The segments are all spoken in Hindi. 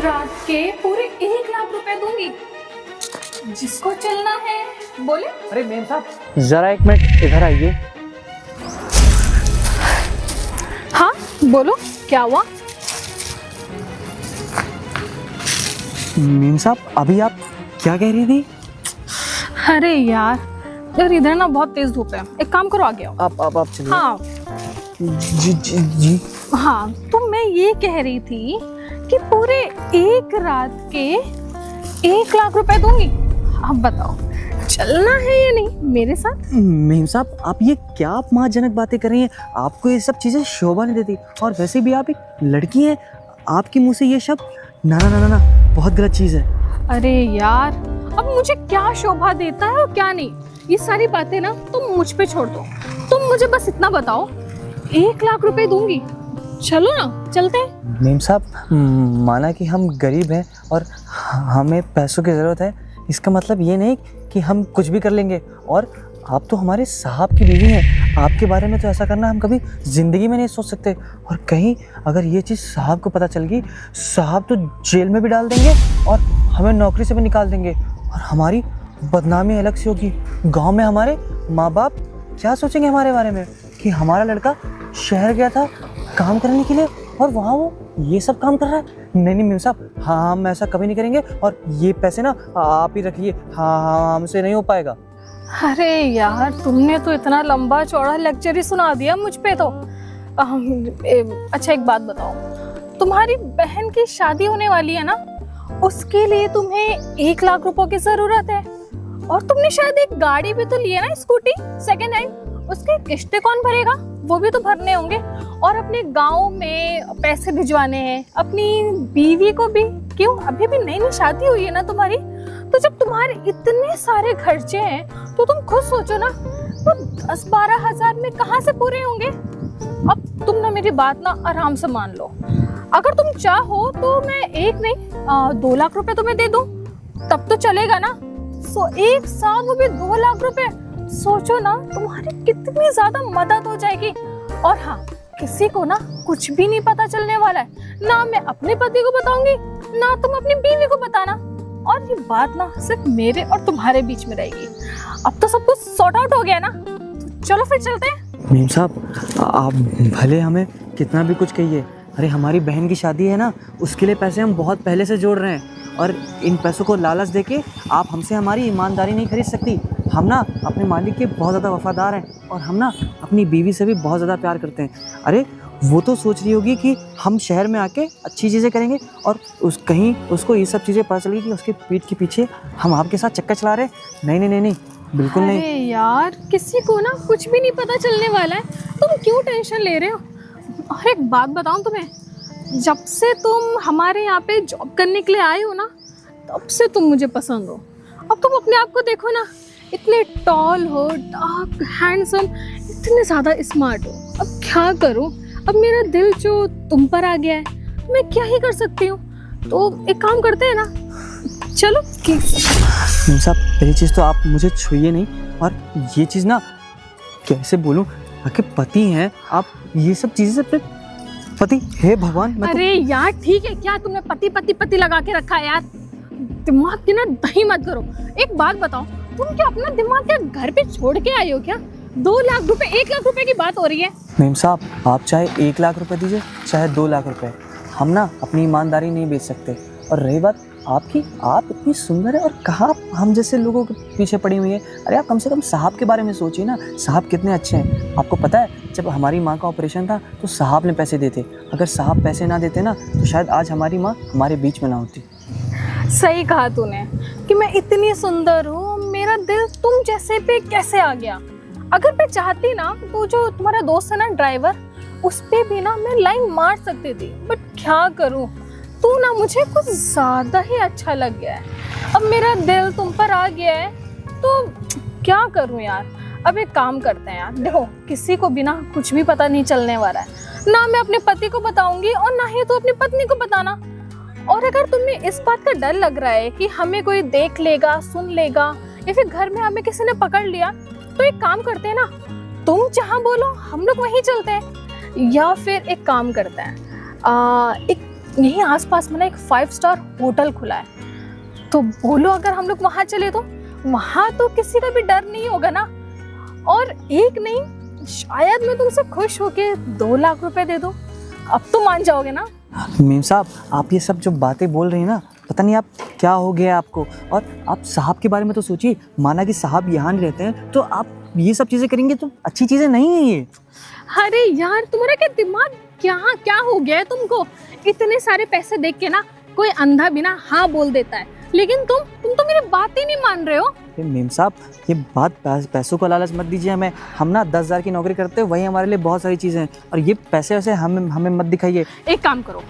रात के पूरे 1 लाख रुपए दूंगी। जिसको चलना है बोले। अरे मेम साहब जरा 1 मिनट इधर आइए। हाँ बोलो, क्या हुआ? मेम साहब अभी आप क्या कह रही थी? अरे यार इधर ना बहुत तेज धूप है, एक काम करो आगे आओ। आप चलिए। हाँ जी। हाँ, तो मैं ये कह रही थी कि पूरे 1 रात के 1 लाख रुपए दूंगी। अब बताओ चलना है या नहीं मेरे साथ? मेम साहब आप ये क्या अपमानजनक बातें कर रही हैं? आपको ये सब चीजें शोभा नहीं देती, और वैसे भी आप एक लड़की हैं, आपके मुंह से ये शब्द ना ना ना ना ना बहुत गलत चीज है। अरे यार अब मुझे क्या शोभा देता है और क्या नहीं, ये सारी बातें ना तुम मुझ पे छोड़ दो। तुम मुझे बस इतना बताओ, 1 लाख रुपए दूंगी, चलो ना चलते हैं। मेम साहब माना कि हम गरीब हैं और हमें पैसों की ज़रूरत है, इसका मतलब ये नहीं कि हम कुछ भी कर लेंगे। और आप तो हमारे साहब की बीवी हैं, आपके बारे में तो ऐसा करना हम कभी ज़िंदगी में नहीं सोच सकते। और कहीं अगर ये चीज़ साहब को पता चल गई, साहब तो जेल में भी डाल देंगे और हमें नौकरी से भी निकाल देंगे, और हमारी बदनामी अलग से होगी। गाँव में हमारे माँ बाप क्या सोचेंगे हमारे बारे में कि हमारा लड़का शहर गया था काम करने के लिए और वहाँ वो ये सब काम कर रहा है। नहीं मेम साहब, हाँ हम ऐसा कभी नहीं करेंगे, और ये पैसे ना आप ही रखिए। हाँ हमसे नहीं हो पाएगा। अरे यार तुमने तो इतना लंबा चौड़ा लेक्चर ही सुना दिया मुझ पे तो। अच्छा एक बात बताओ, तुम्हारी बहन की शादी होने वाली है ना, उसके लिए तुम्हें 1 लाख रुपए की जरूरत है, और तुमने शायद एक गाड़ी भी तो ली है ना, स्कूटी सेकेंड हैंड, उसके किस्तें कौन भरेगा? वो भी तो भरने होंगे। और अपने गांव में पैसे भिजवाने हैं, अपनी बीवी को भी। क्यों, अभी भी नई नई शादी हुई है ना तुम्हारी, तो जब तुम्हारे इतने सारे खर्चे हैं तो तुम खुद सोचो ना, तो 10-12 हजार में कहाँ से पूरे होंगे? अब तुम ना मेरी बात ना आराम से मान लो, अगर तुम चाहो तो मैं 1 नहीं 2 लाख रुपए तुम्हें दे दूं, तब तो चलेगा ना। एक साथ वो भी 2 लाख रुपए, सोचो ना तुम्हारी कितनी ज्यादा मदद हो जाएगी। और हाँ, किसी को ना कुछ भी नहीं पता चलने वाला है, ना मैं अपने पति को बताऊंगी ना तुम अपनी बीवी को बताना, और ये बात ना सिर्फ मेरे और तुम्हारे बीच में रहेगी। अब तो सब कुछ सॉर्ट आउट हो गया ना, तो चलो फिर चलते हैं। मेम साहब आप भले हमें कितना भी कुछ कहिए, अरे हमारी बहन की शादी है ना, उसके लिए पैसे हम बहुत पहले से जोड़ रहे हैं, और इन पैसों को लालच देके आप हमसे हमारी ईमानदारी नहीं खरीद सकती। हम ना अपने मालिक के बहुत ज़्यादा वफादार हैं, और हम ना अपनी बीवी से भी बहुत ज़्यादा प्यार करते हैं। अरे वो तो सोच रही होगी कि हम शहर में आके अच्छी चीज़ें करेंगे, और कहीं उसको ये सब चीज़ें पता चलेगी कि उसके पीठ के पीछे हम आपके साथ चक्कर चला रहे हैं। नहीं नहीं नहीं नहीं, बिल्कुल नहीं। अरे यार किसी को ना कुछ भी नहीं पता चलने वाला है, तुम क्यों टेंशन ले रहे हो? और एक बात बताऊं तुम्हें, जब से तुम हमारे यहाँ पे जॉब करने के लिए आए हो ना, तब से तुम मुझे पसंद हो। अब तुम अपने आप को देखो ना, इतने टॉल हो, डार्क, हैंडसम, इतने ज़्यादा स्मार्ट हो। अब क्या करूं, अब मेरा दिल जो तुम पर आ गया है, मैं क्या ही कर सकती हूँ। तो एक काम करते हैं ना, चलो। मेम साहब पहली चीज़ तो आप मुझे छुइए नहीं, और ये चीज़ ना कैसे बोलूँ, आपके पति हैं आप, ये सब चीज़ें अपने पति, हे भगवान। अरे यार ठीक है, क्या तुमने पति पति पति लगा के रखा है यार? दिमाग की ना दही मत करो। एक बात बताओ, तुम क्या अपना दिमाग क्या घर पे छोड़ के आए हो क्या? 2 लाख रुपए, 1 लाख रुपए की बात हो रही है। मेम साहब आप चाहे 1 लाख रुपए दीजिए, चाहे 2 लाख रुपए, हम ना अपनी ईमानदारी नहीं बेच सकते। और रही बात आपकी, आप इतनी सुंदर है, और कहाँ हम जैसे लोगों के पीछे पड़ी हुई है। अरे आप कम से कम साहब के बारे में सोचिए ना, साहब कितने अच्छे हैं। आपको पता है जब हमारी माँ का ऑपरेशन था तो साहब ने पैसे देते, अगर साहब पैसे ना देते ना तो शायद आज हमारी माँ हमारे बीच में ना होती। सही कहा तूने कि मैं इतनी सुंदर हूँ, मेरा दिल तुम जैसे पे कैसे आ गया। अगर मैं चाहती ना तो जो तुम्हारा दोस्त है ना ड्राइवर, उस पे भी ना मैं लाइन मार सकती थी, बट क्या करूँ, तू ना मुझे कुछ ज्यादा ही अच्छा लग गया है। अब मेरा दिल तुम पर आ गया है, तो क्या करूँ यार। अब एक काम करते हैं यार, देखो किसी को भी ना कुछ भी पता नहीं चलने वाला है, ना मैं अपने पति को बताऊंगी और ना ही तो अपनी पत्नी को बताना। और अगर तुम्हें इस बात का डर लग रहा है कि हमें कोई देख लेगा, सुन लेगा, या फिर घर में हमें किसी ने पकड़ लिया, तो एक काम करते हैं ना, तुम जहाँ बोलो हम लोग वहीं चलते हैं। या फिर एक काम करते हैं, एक यहीं आसपास में ना एक 5 स्टार होटल खुला है, तो बोलो अगर हम लोग वहां चले तो वहां तो किसी का भी डर नहीं होगा ना। और एक नहीं, शायद मैं तुमसे खुश होके 2 लाख रुपए दे दूं। अब तो मान जाओगे ना। मेम साहब, आप ये सब जो बातें बोल रही हैं ना, पता नहीं आप क्या हो गया आपको। और आप साहब के बारे में तो सोचिए, माना कि साहब यहाँ नहीं रहते हैं तो आप ये सब चीज़ें करेंगे तो अच्छी चीज़ें नहीं है ये। अरे यार, तुम्हारा क्या दिमाग क्या क्या हो गया है तुमको? इतने सारे पैसे देख के ना कोई अंधा बिना हाँ बोल देता है, लेकिन तुम तो मेरी बात ही नहीं मान रहे हो। मेम साहब, ये बात पैसों का लालच मत दीजिए हमें। हम ना 10,000 की नौकरी करते हैं, वही हमारे लिए बहुत सारी चीज़ें हैं, और ये पैसे वैसे हमें मत दिखाइए। एक काम करो,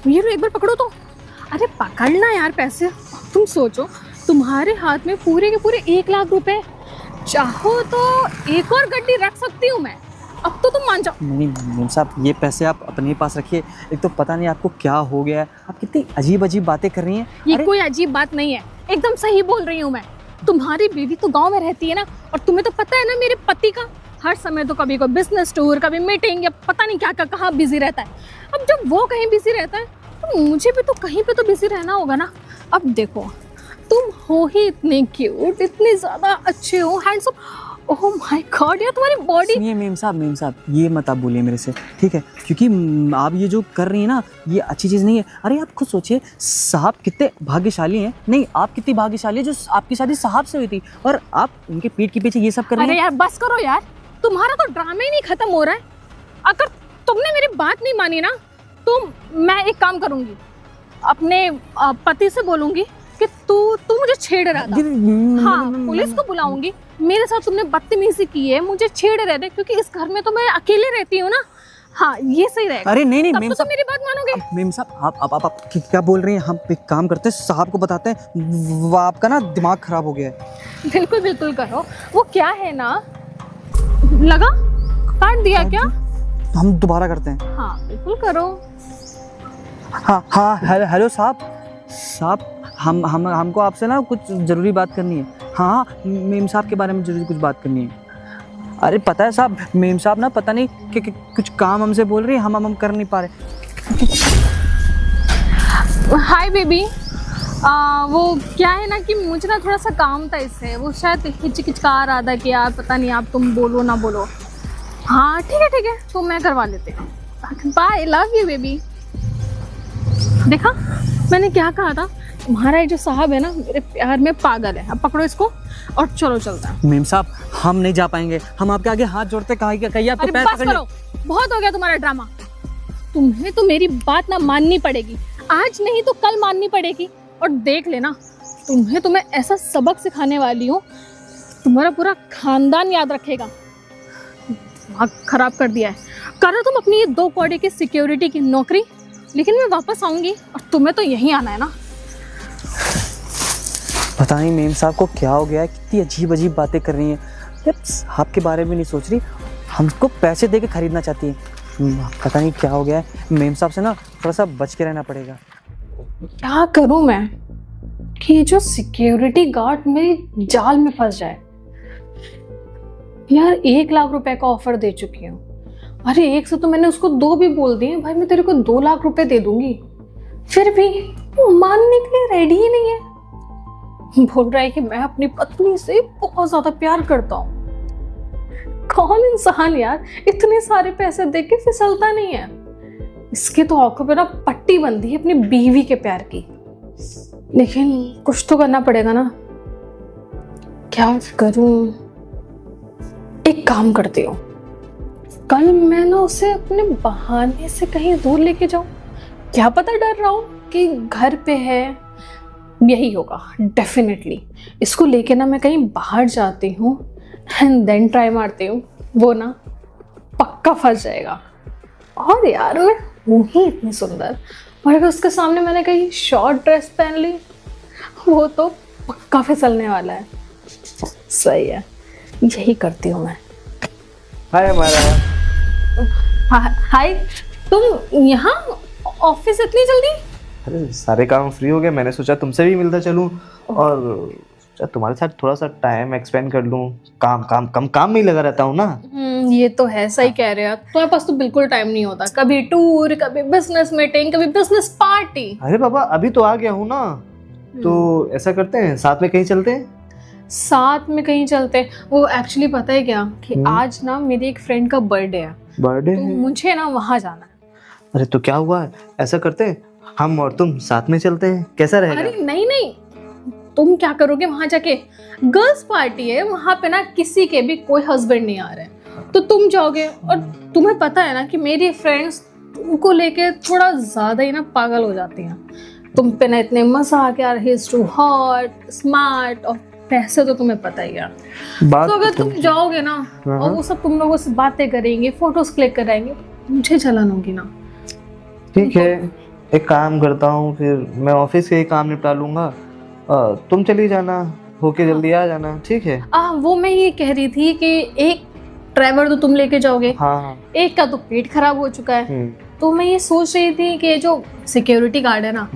ये लो एक बार पकड़ो तो। अरे पकड़ना यार पैसे। तुम सोचो, तुम्हारे हाथ में पूरे के पूरे 1 लाख रुपए, चाहो तो एक और गड्डी रख सकती हूँ मैं। अब तो तुम मान जाओ। नहीं मेम साहब, ये पैसे आप अपने पास रखिए। एक तो पता नहीं आपको क्या हो गया है, आप कितनी अजीब अजीब बातें कर रही हैं। ये कोई अजीब बात नहीं है, एकदम सही बोल रही हूँ मैं। तुम्हारी बीवी तो गांव में रहती है ना, और तुम्हें तो पता है ना मेरे पति का हर समय तो कभी कोई बिजनेस टूर, कभी मीटिंग, या पता नहीं क्या कहाँ बिजी रहता है। अब जब वो कहीं बिजी रहता है तो मुझे भी तो कहीं पे तो बिजी रहना होगा ना। अब देखो, तुम हो ही इतने क्यूट, इतने ज्यादा अच्छे हो, हैंडसम। ओह माय गॉड यार, तुम्हारी बॉडी। सुनिए मेम साहब, ये मत आप बोलिए मेरे से, ठीक है? क्योंकि आप ये जो कर रही हैं ना, ये अच्छी चीज़ नहीं है। अरे आप खुद सोचिए, साहब कितने भाग्यशाली हैं। नहीं, आप कितनी भाग्यशाली है जो आपकी शादी साहब से हुई थी, और आप उनके पीठ के पीछे ये सब कर रही हैं। अरे यार बस करो यार, तुम्हारा तो ड्रामा ही नहीं खत्म हो रहा है। अगर तुमने मेरी बात नहीं मानी ना, तो मैं एक काम करूंगी, अपने पति से बोलूंगी कि तू मुझे छेड़ रहा था। हाँ, पुलिस को बुलाऊंगी। मेरे साथ तुमने बदतमीजी की है, मुझे छेड़ रहे थे, क्योंकि इस घर में तो मैं अकेले रहती हूँ ना। हाँ, ये सही रहेगा। अरे नहीं तब मेम तो साहब, मेरी बात मानोगे। मेम साहब, आप क्या बोल रही हैं? हम एक काम करते हैं, साहब को बताते हैं, वो आपका ना दिमाग खराब हो गया है। बिल्कुल बिल्कुल करो। वो क्या है ना, लगा काट दिया क्या? हम दोबारा करते हैं। हाँ बिल्कुल करो। हाँ, हेलो साहब, हमको आपसे ना कुछ ज़रूरी बात करनी है। हाँ, मेम साहब के बारे में ज़रूरी कुछ बात करनी है। अरे पता है साहब, मेम साहब ना पता नहीं कि कुछ काम हमसे बोल रही है, हम कर नहीं पा रहे। हाय बेबी, वो क्या है ना कि मुझे ना थोड़ा सा काम था इससे। वो शायद हिचकिचका रहा था कि यार पता नहीं आप तुम बोलो ना बोलो। हाँ ठीक है, तो मैं करवा लेती हूँ। Bye, love you baby. देखा मैंने क्या कहा था, तुम्हारा ये जो साहब है ना मेरे प्यार में पागल है। अब पकड़ो इसको और चलो चलता है। मेम साहब, हम नहीं जा पाएंगे, हम आपके आगे हाथ जोड़ते कहिए आपको पैर बस पकड़ ले। करो, बहुत हो गया तुम्हारा ड्रामा। तुम्हें तो मेरी बात ना माननी पड़ेगी, आज नहीं तो कल माननी पड़ेगी। और देख लेना, तुम्हें तो मैं ऐसा सबक सिखाने वाली हूँ, तुम्हारा पूरा खानदान याद रखेगा। दिमाग खराब कर दिया है। करो तुम अपनी ये 2 कौड़े की सिक्योरिटी की नौकरी, लेकिन मैं वापस आऊंगी और तुम्हें तो यहीं आना है ना। पता नहीं मेम साहब को क्या हो गया है, कितनी अजीब अजीब बातें कर रही हैं। यार साहब के बारे में नहीं सोच रही, हमको पैसे दे के खरीदना चाहती है। पता नहीं क्या हो गया है। मेम साहब से ना थोड़ा सा बच के रहना पड़ेगा। क्या करूं मैं कि ये जो सिक्योरिटी गार्ड मेरी जाल में फंस जाए। यार 1 लाख रुपए का ऑफर दे चुकी हूँ। अरे एक से तो मैंने उसको 2 भी बोल दिए, भाई मैं तेरे को 2 लाख रुपए दे दूंगी, फिर भी वो मानने के लिए रेडी ही नहीं है। बोल रहा है कि मैं अपनी पत्नी से बहुत ज्यादा प्यार करता हूँ। कौन इंसान यार इतने सारे पैसे दे के फिसलता नहीं है। इसके तो आंखों पे ना पट्टी बंधी है अपनी बीवी के प्यार की। लेकिन कुछ तो करना पड़ेगा ना, क्या करूं? एक काम करती हूँ, कल मैं ना उसे अपने बहाने से कहीं दूर लेके जाऊं। क्या पता डर रहा हूँ कि घर पे है, यही होगा डेफिनेटली। इसको लेके ना मैं कहीं बाहर जाती हूँ एंड देन ट्राई मारती हूँ, वो ना पक्का फंस जाएगा। और यार मैं हूँ ही इतनी सुंदर, और अगर उसके सामने मैंने कहीं शॉर्ट ड्रेस पहन ली, वो तो पक्का फिसलने वाला है। सही है, यही करती हूँ मैं। हाय हमारा। हाय, तुम यहाँ ऑफिस इतनी जल्दी? अरे सारे काम फ्री हो गए, मैंने सोचा तुमसे भी मिलता चलूं और सोचा तुम्हारे साथ थोड़ा सा टाइम एक्सपेंड कर लूँ। काम में ही लगा रहता हूँ ना। ये तो है, सही कह रहे हो आप। तुम्हारे पास तो बिल्कुल टाइम नहीं होता, कभी टूर, कभी बिजनेस मीटिंग, कभी बिजनेस पार्टी। अरे बाबा अभी तो आ गया हूँ ना, तो ऐसा करते हैं साथ में कहीं चलते हैं। साथ में कहीं चलते हैं। वो एक्चुअली पता है क्या कि आज ना मेरी एक फ्रेंड का बर्थडे है, बर्थडे तो है? मुझे ना वहाँ जाना है। अरे तो क्या हुआ, ऐसा करते हैं हम और तुम साथ में चलते हैं, कैसा रहेगा? अरे नहीं नहीं, तुम क्या करोगे वहां जाके? गर्ल्स पार्टी है वहां पे ना, किसी के भी कोई हस्बैंड नहीं आ रहे हैं, तो तुम जाओगे। और तुम्हें पता है ना कि मेरी फ्रेंड्स तुमको लेके थोड़ा ज्यादा ही ना पागल हो जाती हैं। तुम पे ना इतने मजाक यार, he is too hot, smart, और पैसे तो तुम्हें पता ही है। बात तो अगर तुम जाओगे ना और वो सब तुम लोगों से बातें करेंगे, फोटोज क्लिक कराएंगे, मुझे जलन होगी ना। ठीक है, एक काम करता हूँ, फिर मैं ऑफिस के ही काम निपटा लूंगा, तुम चली जाना, होके जल्दी आ जाना, ठीक है? वो मैं ये कह रही थी कि एक ड्राइवर तो तुम लेके जाओगे, हाँ। एक का तो पेट खराब हो चुका है, तो मैं ये सोच रही थी कि जो सिक्योरिटी गार्ड है ना,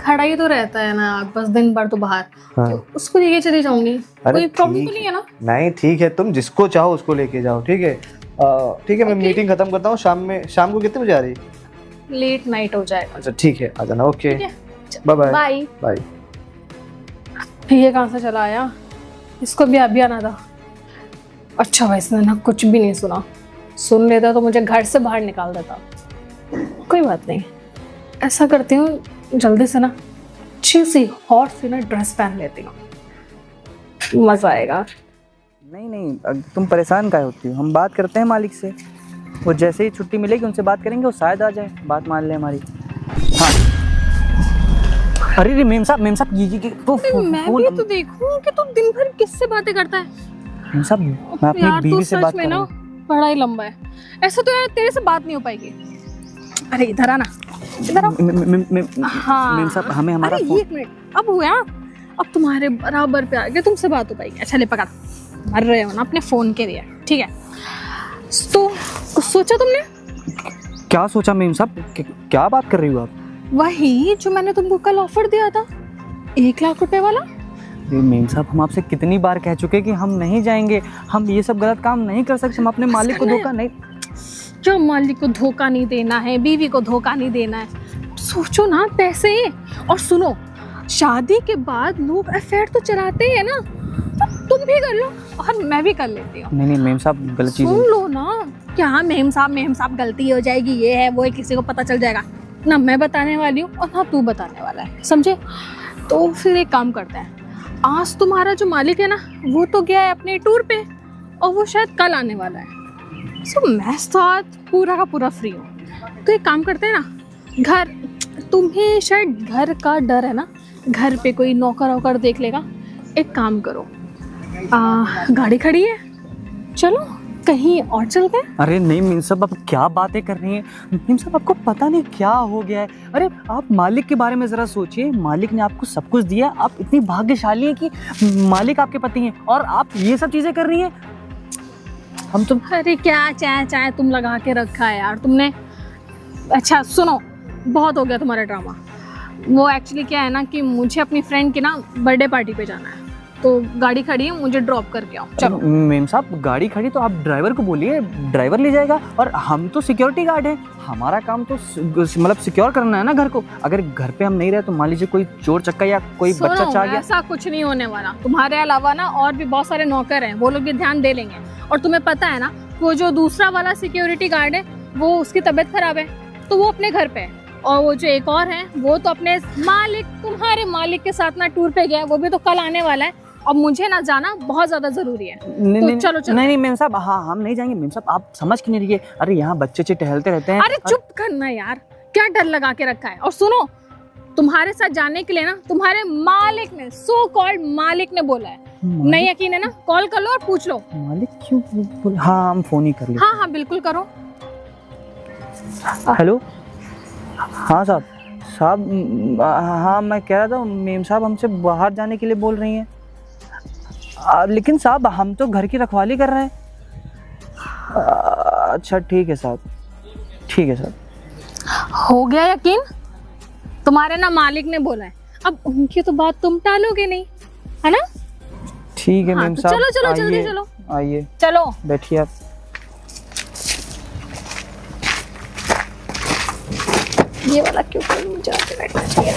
खड़ा ही तो रहता है ना बस दिन भर तो बाहर, हाँ। तो उसको लेके चली जाऊंगी। कोई प्रॉब्लम तो नहीं है ना? नहीं ठीक है, तुम जिसको चाहो उसको लेके जाओ, ठीक है? ठीक है, मैं मीटिंग खत्म करता हूँ। शाम को कितने बजे आ रही? लेट नाइट हो जाएगा। अच्छा ठीक है, आ जाना। Okay, bye bye. Bye bye. ये कहाँ से चला आया? इसको भी अभी आना था। अच्छा भाई, इसने ना कुछ भी नहीं सुना, सुन लेता तो मुझे घर से बाहर निकाल देता। कोई बात नहीं, ऐसा करती हूँ, जल्दी से ना अच्छी सी हॉट सी ना ड्रेस पहन लेती हूँ, मजा आएगा। नहीं, तुम परेशान काहे होती हो? हम बात करते हैं मालिक से, वो जैसे ही छुट्टी मिलेगी उनसे बात करेंगे, वो शायद आ जाए, बात मान ले हमारी। हाँ। अरे मेम साहब ये तो मैं भी तो देखूं कि तू दिन भर किससे बातें करता है। मेम साहब, मैं अपनी बीवी से बात कर रहा हूँ। बड़ा ही लंबा है, ऐसा तो यार तेरे से बात नहीं हो पाएगी। अरे इधर आना, इधर आओ। हाँ मेम साहब, हमें हमारा अरे एक मिनट, अब हुआ, अब तुम्हारे बराबर पे आ गया, तुमसे बात हो पाएगी। अच्छा ले पकड़, मर रहे हो ना अपने फोन के लिए, ठीक है? तो कुछ सोचा तुमने? क्या सोचा मेम साहब, क्या बात कर रही हो आप? वही जो मैंने तुमको कल ऑफर दिया था, 1 लाख रुपए वाला। मेम साहब, हम आपसे कितनी बार कह चुके कि हम नहीं जाएंगे, हम ये सब गलत काम नहीं कर सकते, हम अपने मालिक को धोखा नहीं। जो मालिक को धोखा नहीं देना है, बीवी को धोखा नहीं देना है, सोचो ना पैसे। और सुनो, शादी के बाद लोग अफेयर तो चलाते हैं ना, तो तुम भी कर लो और मैं भी कर लेती हूँ। नहीं मेम साहब, गलत चीज सुन लो ना। क्या मेम साहब गलती हो जाएगी, ये है वो है, किसी को पता चल जाएगा ना। मैं बताने वाली हूँ और ना तू बताने वाला है, समझे? तो फिर एक काम करते हैं, आज तुम्हारा जो मालिक है ना, वो तो गया है अपने टूर पे, और वो शायद कल आने वाला है। सो मैं तो आज पूरा का पूरा फ्री हूँ। तो एक काम करते हैं ना, घर, तुम्हें शायद घर का डर है ना, घर पे कोई नौकर वोकर देख लेगा। एक काम करो, गाड़ी खड़ी है, चलो कहीं और चलते हैं। अरे नहीं मेम साहब, आप क्या बातें कर रही हैं? मेम साहब, आपको पता नहीं क्या हो गया है। अरे आप मालिक के बारे में जरा सोचिए, मालिक ने आपको सब कुछ दिया, आप इतनी भाग्यशाली हैं कि मालिक आपके पति हैं, और आप ये सब चीजें कर रही हैं। हम तो अरे क्या चाय तुम लगा के रखा है यार तुमने। अच्छा सुनो, बहुत हो गया तुम्हारा ड्रामा। वो एक्चुअली क्या है ना कि मुझे अपनी फ्रेंड की ना बर्थडे पार्टी पे जाना है, तो गाड़ी खड़ी है, मुझे ड्रॉप करके आओ। चलो। मेम साहब, गाड़ी खड़ी तो आप ड्राइवर को बोलिए, ड्राइवर ले जाएगा, और हम तो सिक्योरिटी गार्ड हैं, हमारा काम तो मतलब सिक्योर करना है ना घर को। अगर घर पे हम नहीं रहे तो मान लीजिए कोई चोर चक्का या कोई बच्चा चाह गया। ऐसा कुछ नहीं होने वाला, तुम्हारे अलावा ना और भी बहुत सारे नौकर हैं, वो लोग भी ध्यान दे लेंगे। और तुम्हें पता है ना, वो जो दूसरा वाला सिक्योरिटी गार्ड है, वो उसकी तबीयत खराब है, तो वो अपने घर पे है, और वो जो एक और है, वो तो अपने मालिक, तुम्हारे मालिक के साथ ना टूर पे गया है, वो भी तो कल आने वाला है, और मुझे ना जाना बहुत ज्यादा जरूरी है। तो चलो। नहीं मेम साहब, हाँ हम नहीं जाएंगे। मेम साहब, आप समझ क्यों नहीं रही है? अरे यहाँ बच्चे टहलते रहते हैं। अरे चुप करना यार, क्या डर लगा के रखा है? और सुनो, तुम्हारे साथ जाने के लिए ना तुम्हारे मालिक ने, सो कॉल्ड मालिक ने बोला है। नहीं यकीन है ना, कॉल कर लो और पूछ लो। मालिक क्यों? हाँ हम फोन ही कर लें। हाँ बिल्कुल करो। हेलो, हाँ साहब, हाँ मैं कह रहा था, मेम साहब हमसे बाहर जाने के लिए बोल रही हैं, लेकिन साहब हम तो घर की रखवाली कर रहे हैं। अच्छा ठीक है साहब, ठीक है साहब। हो गया यकीन? तुम्हारे ना मालिक ने बोला है, अब उनकी तो बात तुम टालोगे नहीं, है ना? ठीक है हाँ, मेम तो साहब, चलो चलो जल्दी आइए, चलो, आइए चलो। बैठिए आप। ये वाला क्यों मुझे आगे बैठना चाहिए।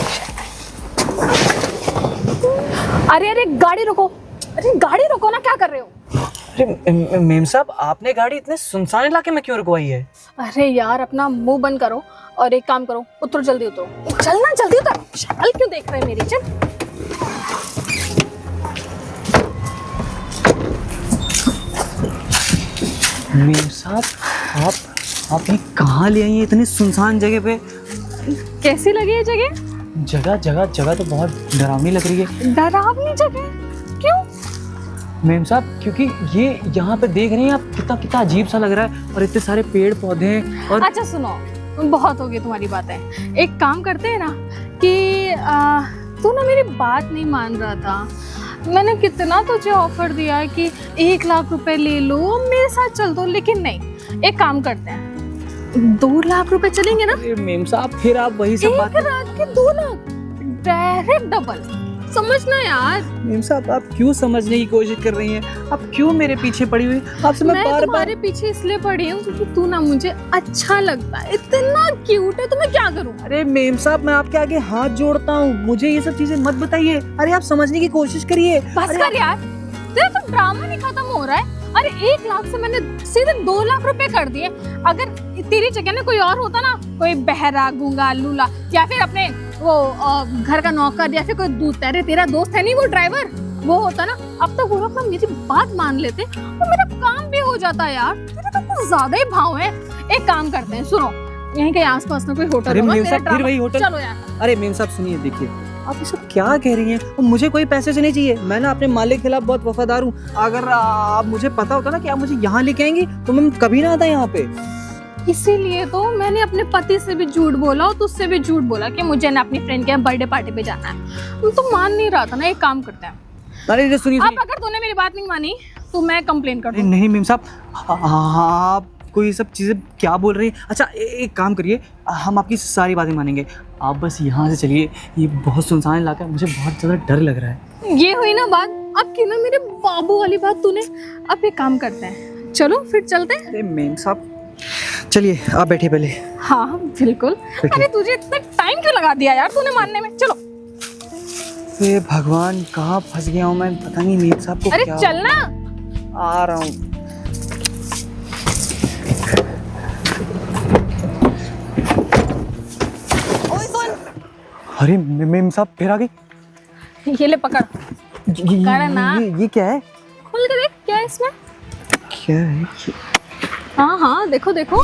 अरे अरे गाड़ी रोको, अरे गाड़ी रोको ना, क्या कर रहे हो? अरे मेम साहब, आपने गाड़ी इतने सुनसान इलाके में क्यों रुकवाई है? अरे यार अपना मुंह बंद करो और एक काम करो, उतरो जल्दी उतरो, चलना जल्दी उतर। शक्ल क्यों देख रहे हैं मेरी? चल। मेम साहब, आप ये कहाँ ले आई हैं इतनी सुनसान जगह पे? कैसी लगी ये जगह? जगह तो बहुत डरावनी लग रही है। डरावनी जगह क्यों? मेम साहब, क्योंकि ये यहाँ पे देख रहे हैं आप, कितना कितना अजीब सा लग रहा है, और इतने सारे पेड़ पौधे हैं। और अच्छा सुनो, बहुत हो गई तुम्हारी बातें। एक काम करते हैं ना कि तू ना मेरी बात नहीं मान रहा था। मैंने कितना तुझे ऑफर दिया है कि 1 लाख रुपए ले लो, मेरे साथ चल दो, लेकिन नहीं। एक काम करते हैं, 2 लाख रुपए चलेंगे ना? अरे मेम साहब, फिर आप वही सब एक बातें। रात के 2 लाख, डायरेक्ट डबल। समझना यार। मेम साहब, आप क्यों समझने की कोशिश कर रही हैं? आप क्यों मेरे पीछे पड़ी हुई? आपसे मैं बार तुम्हारे पीछे इसलिए पड़ी हूँ क्योंकि तू ना मुझे अच्छा लगता है, इतना क्यूट है, तो मैं क्या करूँ? अरे मेम साहब, मैं आपके आगे हाथ जोड़ता हूँ, मुझे ये सब चीजें मत बताइए। अरे आप समझने की कोशिश करिए। बस कर यार, तेरा तो ड्रामा नहीं खत्म हो रहा है। अरे 1 लाख से मैंने सीधे 2 लाख रुपए कर दिए। अगर तेरी जगह ना कोई और होता ना, कोई बहरा गूंगा लूला, या फिर अपने वो घर का नौकर, या फिर कोई तेरा दोस्त है नहीं वो ड्राइवर, वो होता ना, अब तक वो लोग ना मेरी बात मान लेते और मेरा काम भी हो जाता यार। तेरे तो कुछ ज्यादा ही भाव है। एक काम करते हैं, सुनो, यहीं के आसपास में कोई होटल अरे होगा, मेम मेरा साहब, फिर वही होटल? चलो यार। अरे मेम साहब सुनिए, देखिए आप ये सब क्या कह रही हैं? और मुझे कोई पैसे से नहीं चाहिए। मैं ना अपने मालिक के खिलाफ बहुत वफादार हूँ। अगर आप मुझे पता होता ना कि आप मुझे यहाँ लेके आएंगी, तो मैं कभी ना आता यहाँ पे। इसीलिए तो मैंने अपने पति से भी झूठ बोला और तुझसे भी झूठ बोला कि मुझे ना अपनी फ्रेंड के बर्थडे पार्टी पे जाना है। तो मान नहीं रहा था ना। एक काम करते हैं, अरे सुनिए, अब अगर तूने मेरी बात नहीं मानी तो मैं कंप्लेन कर दूँ। नहीं मेम साहब, आप कोई सब चीजें क्या बोल रही हैं? अच्छा एक काम करिए, हम आपकी सारी बातें मानेंगे, आप बस यहाँ से चलिए। ये बहुत सुनसान इलाका है, मुझे बहुत ज़्यादा डर लग रहा है। ये हुई ना बात, अब की ना मेरे बाबू वाली बात तूने। अब एक काम करते हैं, चलो फिर चलते हैं। अरे मेम साहब, चलिए आप बैठिए पहले। हाँ बिल्कुल। अरे तुझे इतना टाइम क्यों लगा दिया यार तूने मानने में? चलो। हे भगवान, कहाँ फंस गया हूँ मैं, पता नहीं मेम साहब को अरे क्या। चलना। आ रहा हूँ। अरे मेम साहब फिर आ गई। ये ले पकड़। पकड़ ना। ये क्या है? खोल के देख क्या है इसमें। क्या है? हाँ हाँ देखो देखो।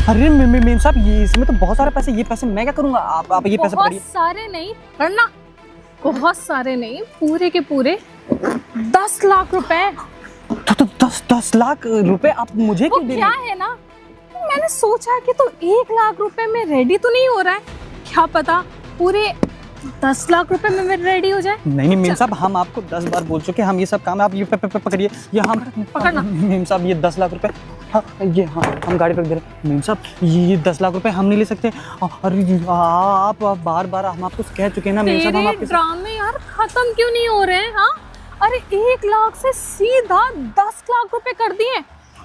अरे मेम साहब, ये इसमें तो बहुत सारे पैसे। ये पैसे मैं क्या करूँगा? आप ये पैसे बहुत पकड़िए। सारे नहीं पढ़ना, बहुत सारे नहीं, पूरे के पूरे 10 लाख रुपए। तो 10 लाख रुपए आप मुझे वो क्यों दे क्या रही हैं? है ना, मैंने सोचा कि तू 1 लाख रुपए में रेडी तो नहीं हो रहा है, क्या पता पूरे 10 लाख रुपए में मेरे रेडी हो जाए। नहीं मेम साहब, हम आपको 10 बार बोल चुके हैं, हम ये सब काम है। आप ये पकड़िए। ये हम पकड़ना। मेम साहब, ये 10 लाख रुपए, हाँ ये हाँ हम गाड़ी पे दे रहे हैं। मेम साहब, ये 10 लाख रुपए हम नहीं ले सकते। अरे आप बार बार हम आपको कह चुके हैं ना मेम साहब, हम तेरे आपके ड्रामे यार खत्म क्यों नहीं हो रहे हैं? हाँ अरे 1 लाख से सीधा 10 लाख रुपए कर दिए,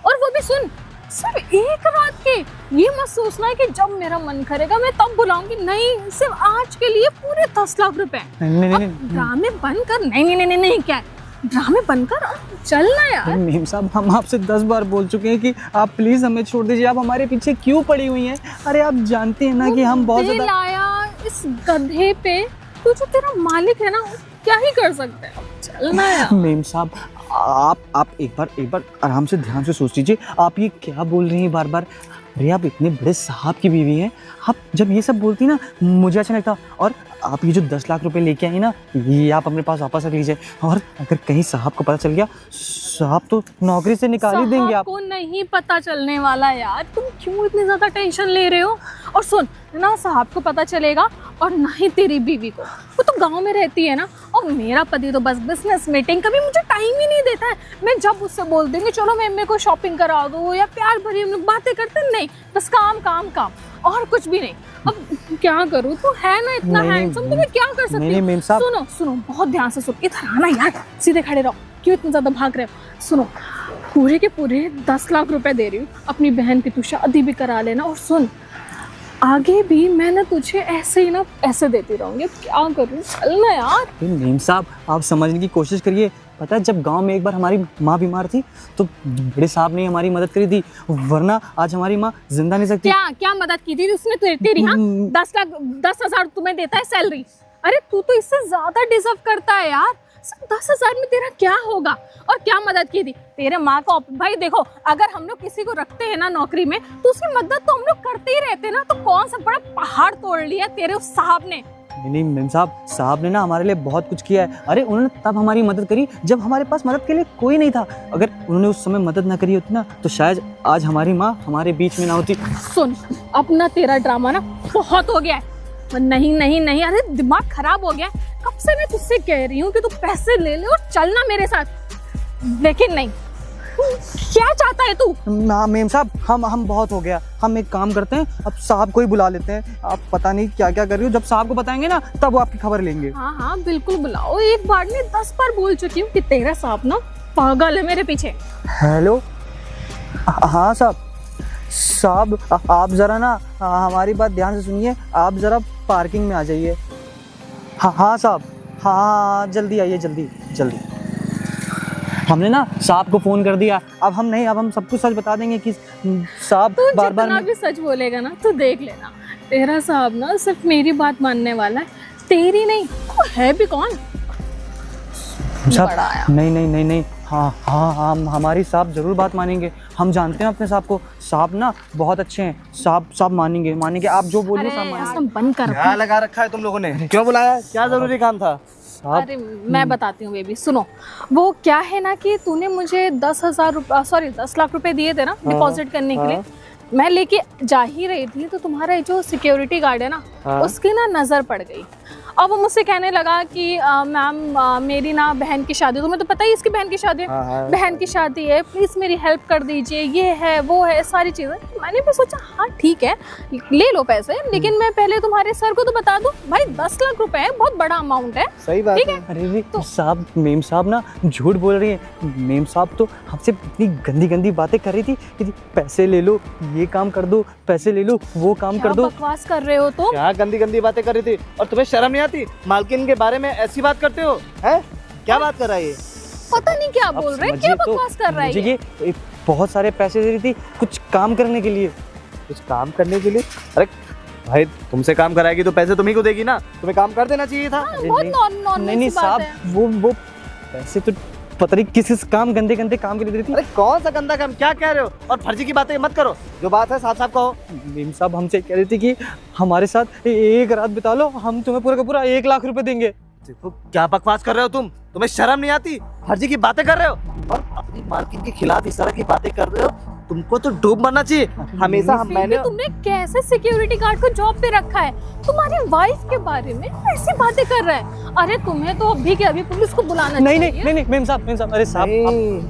और वो भी सुन, सिर्फ 1 रात के। ये मत सोचना है कि जब मेरा मन करेगा मैं तब बुलाऊंगी, नहीं, सिर्फ आज के लिए पूरे 10 लाख रुपए। नहीं ड्रामे बंद कर। नहीं नहीं नहीं नहीं, क्या ड्रामे बंद कर, चलना यार। मेम साहब, हम आपसे 10 बार बोल चुके हैं कि आप प्लीज हमें छोड़ दीजिए। आप हमारे पीछे क्यों पड़ी हुई हैं? अरे आप जानते हैं ना कि हम बहुत दे ज्यादा। लाया इस गधे पे, तू जो तेरा मालिक है ना, क्या ही कर सकते हैं। चलना यार। मेम साहब, आप एक बार आराम से ध्यान से सोच लीजिए। आप ये क्या बोल रही हैं बार बार? अरे आप इतने बड़े साहब की बीवी हैं, आप जब ये सब बोलती ना मुझे अच्छा लगता। और आप ये जो 10 लाख रुपए लेके आई ना, ये आप अपने पास वापस रख लीजिए। और अगर कहीं साहब को पता चल गया, साहब तो नौकरी से निकाल ही देंगे आप। को नहीं पता चलने वाला यार, तुम क्यों इतनी ज्यादा टेंशन ले रहे हो? और सुन ना, साहब को पता चलेगा और ना ही तेरी बीवी को। वो तो गांव में रहती है ना, और मेरा पति तो बस बिजनेस मीटिंग, कभी मुझे टाइम ही नहीं देता है। मैं जब उससे बोल देंगे चलो मैं मेरे को शॉपिंग करा दो या प्यार भरी हम लोग बातें करते, नहीं, बस काम काम काम और कुछ भी नहीं। अब क्या करूँ, तू है ना इतना हैंडसम, तो मैं क्या कर सकती हूँ? मेम साहब, सुनो सुनो, बहुत ध्यान से सुनो, इधर आना यार, सीधे खड़े रहो। क्यों इतना ज़्यादा भाग रहे हो? सुनो, पूरे के पूरे 10 लाख रुपए दे रही हूँ, अपनी बहन की तू शादी भी करा लेना। और सुन, आगे भी मैं ना तुझे ऐसे ही ना ऐसे देती रहूँगी, क्या करूँ, चल ना यार। मेम साहब आप समझने की कोशिश करिए। पता है जब गांव में एक बार हमारी माँ बीमार थी तो बड़े साहब ने हमारी मदद करी थी, वरना आज हमारी माँ जिंदा नहीं सकती। क्या क्या मदद की थी उसने तेरी? हाँ, 10,000 तुम्हें देता है सैलरी। अरे तू तो इससे ज्यादा डिजर्व करता है यार। सिर्फ 10,000 में तेरा क्या होगा? और क्या मदद की थी तेरे माँ को? भाई देखो, अगर हम लोग किसी को रखते हैं ना नौकरी में तो उसकी मदद तो हम लोग करते ही रहते हैं ना। तो कौन सा बड़ा पहाड़ तोड़ लिया तेरे उस साहब ने? नहीं मेम साहब ने ना हमारे लिए बहुत कुछ किया है। अरे उन्होंने तब हमारी मदद करी जब हमारे पास मदद के लिए कोई नहीं था। अगर उन्होंने उस समय मदद ना करी होती ना तो शायद आज हमारी माँ हमारे बीच में ना होती। सुन, अपना तेरा ड्रामा ना बहुत हो गया है। नहीं नहीं नहीं, अरे दिमाग खराब हो गया है। कब से मैं तुझसे कह रही हूँ कि तू पैसे ले ले और चलना मेरे साथ, लेकिन नहीं। क्या चाहता है तू? ना मेम साहब, हम बहुत हो गया। हम एक काम करते हैं, अब साहब को ही बुला लेते हैं। आप पता नहीं क्या क्या कर रही हो, जब साहब को बताएंगे ना तब वो आपकी खबर लेंगे। हाँ हाँ बिल्कुल बुलाओ। एक बार नहीं 10 बार बोल चुकी हूँ कि तेरा साहब ना पागल है मेरे पीछे। हेलो, हाँ साहब आप ज़रा ना हमारी बात ध्यान से सुनिए। आप ज़रा पार्किंग में आ जाइए। हाँ साहब, हाँ जल्दी आइए, जल्दी। हमने ना साहब को फ़ोन कर दिया। अब हम सब कुछ सच बता देंगे कि साहब तू बार जितना भी सच बोलेगा ना तो देख लेना, तेरा साहब ना सिर्फ मेरी बात मानने वाला है, तेरी नहीं। वो है भी कौन? बड़ा आया। नहीं, हाँ हमारी साहब जरूर बात मानेंगे। हम जानते हैं अपने साहब को, साहब ना बहुत अच्छे हैं। साहब मानेंगे, आप जो बोलिए साहब मानेंगे। ऐसा बंद कर। क्या लगा रखा है तुम लोगों ने? क्यों बुलाया? क्या जरूरी काम था? अरे मैं बताती हूँ बेबी, सुनो। वो क्या है ना कि तूने मुझे 10 लाख रुपए दिए थे ना डिपॉजिट करने के लिए। मैं लेके जा ही रही थी तो तुम्हारा जो सिक्योरिटी गार्ड है ना, उसकी ना नज़र पड़ गई। अब वो मुझसे कहने लगा कि मैम मेरी ना बहन की शादी, तुम्हें तो पता ही इसकी बहन की शादी है, बहन की शादी है, प्लीज़ मेरी हेल्प कर दीजिए, ये है वो है सारी चीज़ें। तो मैंने भी सोचा हाँ ठीक है ले लो पैसे, लेकिन मैं पहले तुम्हारे सर को तो बता दूं भाई 10 लाख रुपए है, बहुत बड़ा अमाउंट है। सही बात ठीक है। अरे तो साहब, मेम साहब ना झूठ बोल रही है। मेम साहब तो हमसे इतनी गंदी बातें कर रही थी कि पैसे ले लो, ये काम कर दो, पैसे ले लो, वो काम कर दो। बकवास कर रहे हो तुम। क्या गंदी बातें कर रही थी? और तुम्हें शर्म नहीं आती? मालकिन के बारे में ऐसी बात करते हो? हैं? क्या बात कर रहा है ये? पता नहीं क्या बोल रहे, क्या बकवास कर रहा है ये बहुत सारे पैसे दे रही थी कुछ काम करने के लिए। कुछ काम करने के लिए? अरे भाई तुमसे काम कराएगी तो पैसे तुम्ही को देगी ना, तुम्हें काम कर देना चाहिए था। बहुत नॉर्मल नहीं साहब, वो पैसे तो पता नहीं किस काम गंदे काम के लिए दे रही थी। अरे कौन सा गंदा काम? क्या कह रहे हो? और फर्जी की बातें मत करो, जो बात है साफ कहो। मेम साहब हमसे कह रही थी कि हमारे साथ एक रात बिता लो, हम तुम्हें पूरा का पूरा 1 लाख रुपए देंगे। देखो क्या बकवास कर रहे हो तुम, तुम्हें शर्म नहीं आती? फर्जी की बातें कर रहे हो और अपनी मालकिन के खिलाफ इस तरह की बातें कर रहे हो। तुमको तो डूब मरना चाहिए। हमेशा मैंने तुमने कैसे सिक्योरिटी गार्ड को जॉब पे रखा है? तुम्हारी वाइफ के बारे में ऐसी बातें कर रहा है। अरे तुम्हें तो अभी के अभी पुलिस को बुलाना चाहिए। नहीं मेम साहब, अरे साहब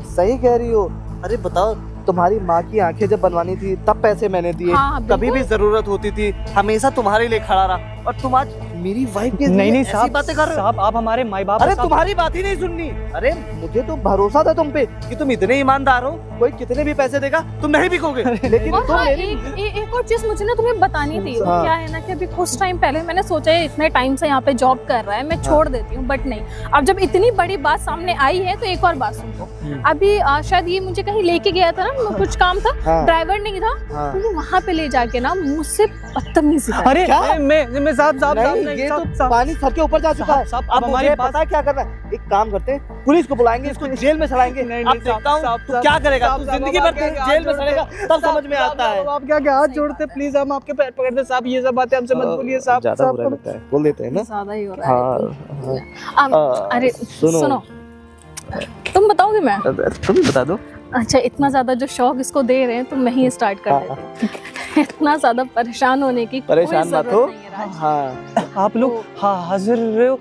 सही कह रही हो। अरे बताओ, तुम्हारी माँ की आंखें जब बनवानी थी तब पैसे मैंने दिए। हाँ, कभी भी जरूरत होती थी हमेशा तुम्हारे लिए खड़ा रहा, और तुम आज मेरी वाइफ के नहीं ऐसी साहब, बातें कर रहे हो। साहब आप हमारे माई बाप। अरे तुम्हारी बात ही नहीं सुननी। अरे मुझे तो भरोसा था तुम पे कि तुम इतने ईमानदार हो, कोई कितने भी पैसे देगा तुम नहीं बिकोगे। लेकिन और तुम हाँ, मेरी एक और चीज मुझे ना तुम्हें बतानी थी। वो हाँ। क्या है ना कि अभी कुछ टाइम पहले मैंने सोचा है इतने टाइम से यहाँ पे जॉब कर रहा है, मैं छोड़ देती हूँ, बट नहीं। अब जब इतनी बड़ी बात सामने आई है तो एक और बात सुन लो। अभी शायद ये मुझे कहीं लेके गया था ना, कुछ काम था, हाँ। ड्राइवर नहीं था, हाँ। तो वहाँ पे ले जाके ना मुझसे बदतमीजी कर। अरे क्या? मैं साहब नहीं, ये तो पानी सर के ऊपर जा चुका है। साहब, अब अब हमारे हमारी पता है क्या करना है? एक काम करते हैं, पुलिस को बुलाएंगे, इसको जेल में सड़ाएंगे। अब देखता हूँ तू क्या करेगा। तू जिंदगी भर जेल में सड़ेगा तब समझ में आता है। आप क्या हाथ जोड़ते, प्लीज हम आपके पैर पकड़ते साहब, ये सब बातें हमसे मत बोलिए साहब। ज्यादा बुरा लगता है, बोल देते हैं ना। ज्यादा ही हो रहा है। हाँ। अरे सुनो, तुम बताओगे? मैं तुम ही बता दो। अच्छा, इतना ज्यादा जो शौक इसको दे रहे हैं तो मैं ही स्टार्ट कर देती हूँ। इतना ज्यादा परेशान होने की परेशान कोई मत हो। जरूरत नहीं है राज। हाँ आप लोग हाजिर रहे हो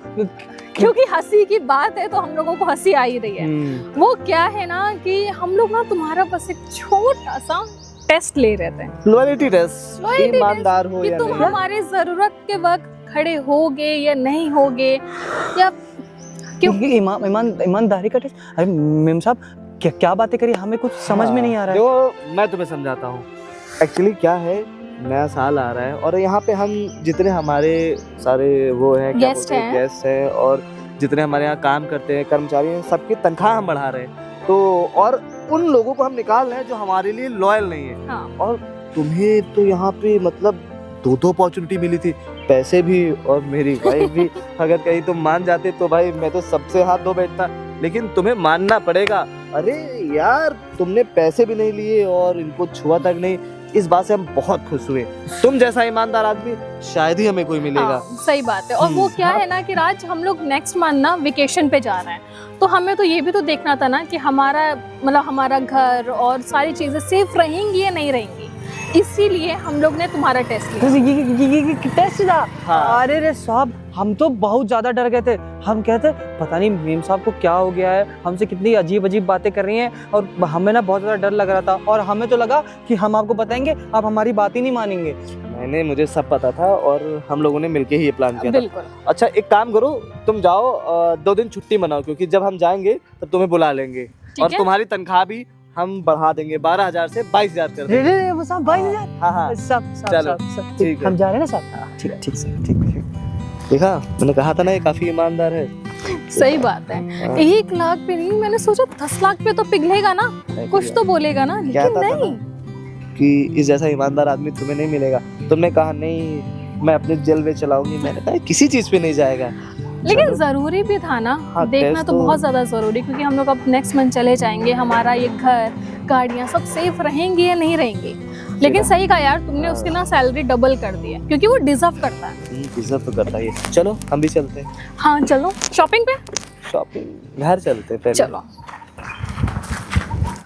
क्योंकि हंसी की बात है तो हम लोगों को हंसी आ ही रही है। वो क्या है ना कि हम लोग ना तुम्हारा बस एक छोटा सा टेस्ट ले रहे थे, लॉयल्टी टेस्ट, Loyalty ईमानदार हो कि या तुम नहीं। हमारे जरूरत के वक्त खड़े होगे या नहीं होगे, या क्यों? ईमानदारी का टेस्ट? अरे मेम साहब, क्या क्या बातें करी, हमें कुछ समझ में नहीं आ रहा है। देखो मैं तुम्हें समझाता हूँ। एक्चुअली क्या है, नया साल आ रहा है और यहाँ पे हम जितने हमारे सारे वो हैं Guest हैं। गेस्ट हैं और जितने हमारे यहाँ काम करते हैं कर्मचारी हैं, सबकी तनख्वाह हम बढ़ा रहे हैं। तो और उन लोगों को हम निकाल रहे हैं जो हमारे लिए लॉयल नहीं है। हाँ। और तुम्हें तो यहाँ पे मतलब दो अपॉर्चुनिटी मिली थी, पैसे भी और मेरी वाइफ भी। अगर कहीं तुम मान जाते तो भाई मैं तो सबसे हाथ धो बैठता, लेकिन तुम्हें मानना पड़ेगा। अरे यार, तुमने पैसे भी नहीं लिए और इनको छुआ तक नहीं, इस बात से हम बहुत खुश हुए। तुम जैसा ईमानदार आदमी शायद ही हमें कोई मिलेगा। हाँ, सही बात है। और वो क्या है ना कि राज, हम लोग नेक्स्ट मंथ ना वेकेशन पे जा रहे हैं, तो हमें तो ये भी तो देखना था ना कि हमारा मतलब हमारा घर और सारी चीजें सेफ रहेंगी या नहीं रहेंगी। इसीलिए हम लोग ने तुम्हारा टेस्ट लिया। ये टेस्ट था? हाँ। अरे रे साहब, हम तो बहुत ज्यादा डर गए थे। हम कहते पता नहीं मेम साहब को क्या हो गया है, हमसे कितनी अजीब अजीब बातें कर रही हैं, और हमें ना बहुत ज्यादा डर लग रहा था। और हमें तो लगा कि हम आपको बताएंगे, आप हमारी बात ही नहीं मानेंगे। मुझे सब पता था और हम लोगों ने मिलके ही ये प्लान किया था। बिल्कुल। अच्छा एक काम करो, तुम जाओ 2 दिन छुट्टी मनाओ, क्योंकि जब हम जाएंगे तब तुम्हें बुला लेंगे और है? तुम्हारी तनख्वाह भी हम बढ़ा देंगे, 12,000 से 22,000 कर देंगे। रे वो साहब 22,000? हाँ हाँ चलो, ठीक ठीक, है। हम जा रहे हैं ना साहब? ठीक ठीक ठीक। देखा, मैंने कहा था ना ये काफी ईमानदार है। सही बात है। 1 लाख पे नहीं, मैंने सोचा 10 लाख पे तो पिघलेगा ना, कुछ तो बोलेगा ना, लेकिन कहता था नहीं। कि इस जैसा ईमानदार आदमी तुम्हें नहीं मिलेगा। तुमने कहा नहीं मैं अपने जलवे चलाऊंगी, मैंने कहा किसी चीज पे नहीं जाएगा। लेकिन चलो। जरूरी भी था ना, हाँ, देखना टेस्ट तो बहुत ज्यादा जरूरी, क्योंकि हम लोग अब नेक्स्ट मंथ चले जाएंगे, हमारा ये घर गाड़ियां सब सेफ रहेंगी या नहीं रहेंगी। लेकिन सही कहा यार तुमने, उसकी ना सैलरी डबल कर दी है, क्योंकि वो डिजर्व करता है। डिजर्व तो करता ही है। चलो हम भी चलते हैं हाँ चलो शॉपिंग पे। शॉपिंग, घर चलते हैं पहले। चलो।